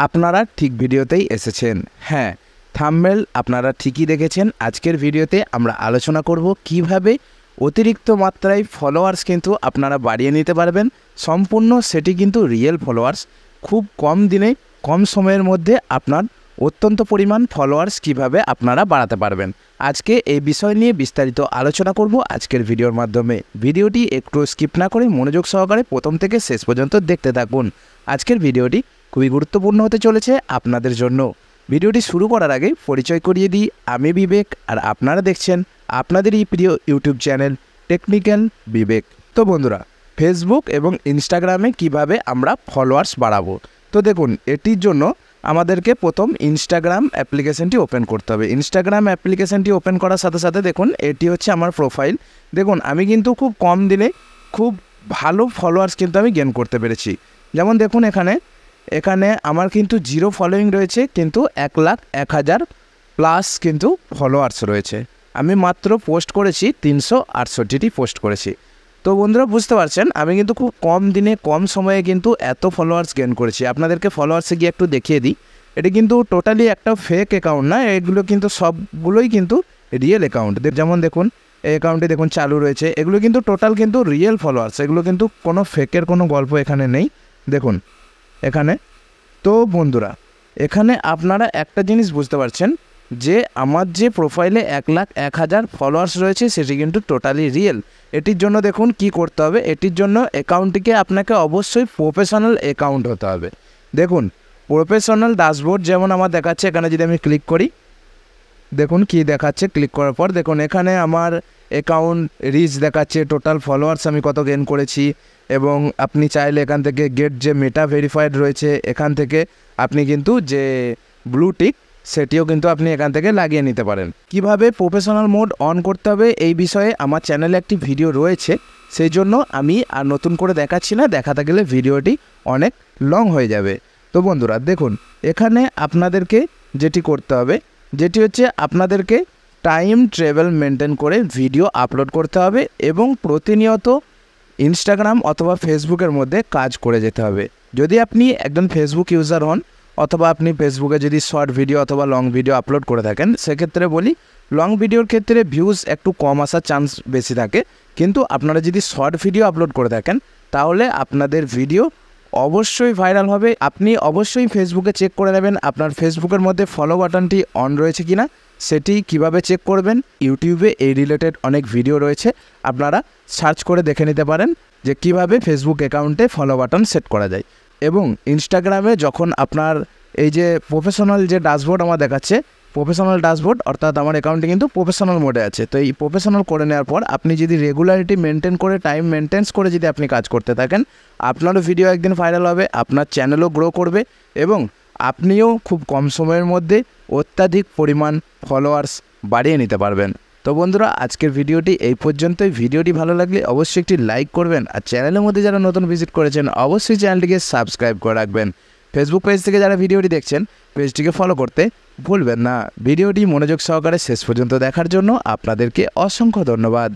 আপনারা ঠিক ভিডিওতেই এসেছেন। হ্যাঁ, থাম্বনেল আপনারা ঠিকই দেখেছেন। আজকের ভিডিওতে আমরা আলোচনা করব কিভাবে অতিরিক্ত মাত্রায় ফলোয়ার্স কিন্তু আপনারা বাড়িয়ে নিতে পারবেন। সম্পূর্ণ সেটি কিন্তু রিয়েল ফলোয়ার্স। খুব কম দিনে কম সময়ের মধ্যে আপনার অত্যন্ত পরিমাণ ফলোয়ার্স কিভাবে আপনারা বাড়াতে পারবেন। আজকে এই বিষয় নিয়ে বিস্তারিত আলোচনা করব আজকের ভিডিওর মাধ্যমে। ভিডিওটি একটু স্কিপ না করে মনোযোগ সহকারে প্রথম থেকে শেষ পর্যন্ত দেখতে থাকুন। আজকের ভিডিওটি খুবই গুরুত্বপূর্ণ হতে চলেছে আপনাদের জন্য। ভিডিওটি শুরু করার আগে পরিচয় করিয়ে দিই, আমি বিবেক আর আপনারা দেখছেন আপনাদেরই প্রিয় ইউটিউব চ্যানেল টেকনিক্যাল বিবেক। তো বন্ধুরা, ফেসবুক এবং ইনস্টাগ্রামে কিভাবে আমরা ফলোয়ার্স বাড়াবো, তো দেখুন এটির জন্য আমাদেরকে প্রথম ইনস্টাগ্রাম অ্যাপ্লিকেশনটি ওপেন করতে হবে। ইনস্টাগ্রাম অ্যাপ্লিকেশনটি ওপেন করার সাথে সাথে দেখুন এটি হচ্ছে আমার প্রোফাইল। দেখুন আমি কিন্তু খুব কম দিনে খুব ভালো ফলোয়ার্স কিন্তু আমি গেইন করতে পেরেছি। যেমন দেখুন এখানে আমার কিন্তু 0 ফলোয়িং রয়েছে, কিন্তু 1,01,000 প্লাস কিন্তু ফলোয়ার্স রয়েছে। আমি মাত্র পোস্ট করেছি 368টি পোস্ট করেছি। তো বন্ধুরা বুঝতে পারছেন আমি কিন্তু খুব কম দিনে কম সময়ে কিন্তু এত ফলোয়ার্স গেইন করেছি। আপনাদেরকে ফলোয়ার্সে গিয়ে একটু দেখিয়ে দিই। এটি কিন্তু টোটালি একটা ফেক অ্যাকাউন্ট না, এগুলো কিন্তু সবগুলোই কিন্তু রিয়েল অ্যাকাউন্ট। যেমন দেখুন এই অ্যাকাউন্টে দেখুন চালু রয়েছে, এগুলো কিন্তু টোটাল কিন্তু রিয়েল ফলোয়ার্স, এগুলো কিন্তু কোনো ফেকের কোনো গল্প এখানে নেই। দেখুন এখানে। তো বন্ধুরা এখানে আপনারা একটা জিনিস বুঝতে পারছেন যে আমার যে প্রোফাইলে 1,01,000 ফলোয়ার্স রয়েছে সেটি কিন্তু টোটালি রিয়েল। এটির জন্য দেখুন কি করতে হবে। এটির জন্য অ্যাকাউন্টটিকে আপনাকে অবশ্যই প্রফেশনাল অ্যাকাউন্ট হতে হবে। দেখুন প্রফেশনাল ড্যাশবোর্ড যেমন আমার দেখাচ্ছে, এখানে যদি আমি ক্লিক করি দেখুন কি দেখাচ্ছে। ক্লিক করার পর দেখুন এখানে আমার অ্যাকাউন্ট রিচ দেখাচ্ছে, টোটাল ফলোয়ার্স আমি কত গেইন করেছি। এবং আপনি চাইলে এখান থেকে গেট যে মেটা ভেরিফাইড রয়েছে এখান থেকে আপনি কিন্তু যে ব্লু টিক সেটিও কিন্তু আপনি এখান থেকে লাগিয়ে নিতে পারেন। কিভাবে প্রফেশনাল মোড অন করতে হবে এই বিষয়ে আমার চ্যানেলে একটি ভিডিও রয়েছে, সেই জন্য আমি আর নতুন করে দেখাচ্ছি না, দেখাতে গেলে ভিডিওটি অনেক লং হয়ে যাবে। তো বন্ধুরা দেখুন এখানে আপনাদেরকে যেটি করতে হবে যেটি হচ্ছে আপনাদেরকে টাইম ট্রেভেল মেনটেন করে ভিডিও আপলোড করতে হবে এবং প্রতিনিয়ত ইনস্টাগ্রাম অথবা ফেসবুকের মধ্যে কাজ করে যেতে হবে। যদি আপনি একজন ফেসবুক ইউজার হন অথবা আপনি ফেসবুকে যদি শর্ট ভিডিও অথবা লং ভিডিও আপলোড করে থাকেন, সেক্ষেত্রে বলি লং ভিডিওর ক্ষেত্রে ভিউজ একটু কম আসার চান্স বেশি থাকে, কিন্তু আপনারা যদি শর্ট ভিডিও আপলোড করে থাকেন তাহলে আপনাদের ভিডিও অবশ্যই ভাইরাল হবে। আপনি অবশ্যই ফেসবুকে চেক করে নেবেন আপনার ফেসবুকের মধ্যে ফলো বাটনটি অন রয়েছে কিনা। সেটি কিভাবে চেক করবেন, ইউটিউবে এই রিলেটেড অনেক ভিডিও রয়েছে, আপনারা সার্চ করে দেখে নিতে পারেন যে কিভাবে ফেসবুক অ্যাকাউন্টে ফলো বাটন সেট করা যায়। এবং ইনস্টাগ্রামে যখন আপনার এই যে প্রফেশনাল যে ড্যাশবোর্ড আমার দেখাচ্ছে, প্রফেশনাল ড্যাশবোর্ড অর্থাৎ আমার অ্যাকাউন্টে কিন্তু প্রফেশনাল মোডে আছে। তো এই প্রফেশনাল করে নেওয়ার পর আপনি যদি রেগুলারিটি মেনটেন করে টাইম মেনটেন্স করে যদি আপনি কাজ করতে থাকেন, আপনারও ভিডিও একদিন ভাইরাল হবে, আপনার চ্যানেলও গ্রো করবে এবং আপনিও খুব কম সময়ের মধ্যে অত্যাধিক পরিমাণ ফলোয়ার্স বাড়িয়ে নিতে পারবেন। তো বন্ধুরা আজকের ভিডিওটি এই পর্যন্তই। ভিডিওটি ভালো লাগলে অবশ্যই একটি লাইক করবেন আর চ্যানেলের মধ্যে যারা নতুন ভিজিট করেছেন অবশ্যই চ্যানেলটিকে সাবস্ক্রাইব করে রাখবেন। ফেসবুক পেজ থেকে যারা ভিডিওটি দেখছেন পেজটিকে ফলো করতে ভুলবেন না। ভিডিওটি মনোযোগ সহকারে শেষ পর্যন্ত দেখার জন্য আপনাদেরকে অসংখ্য ধন্যবাদ।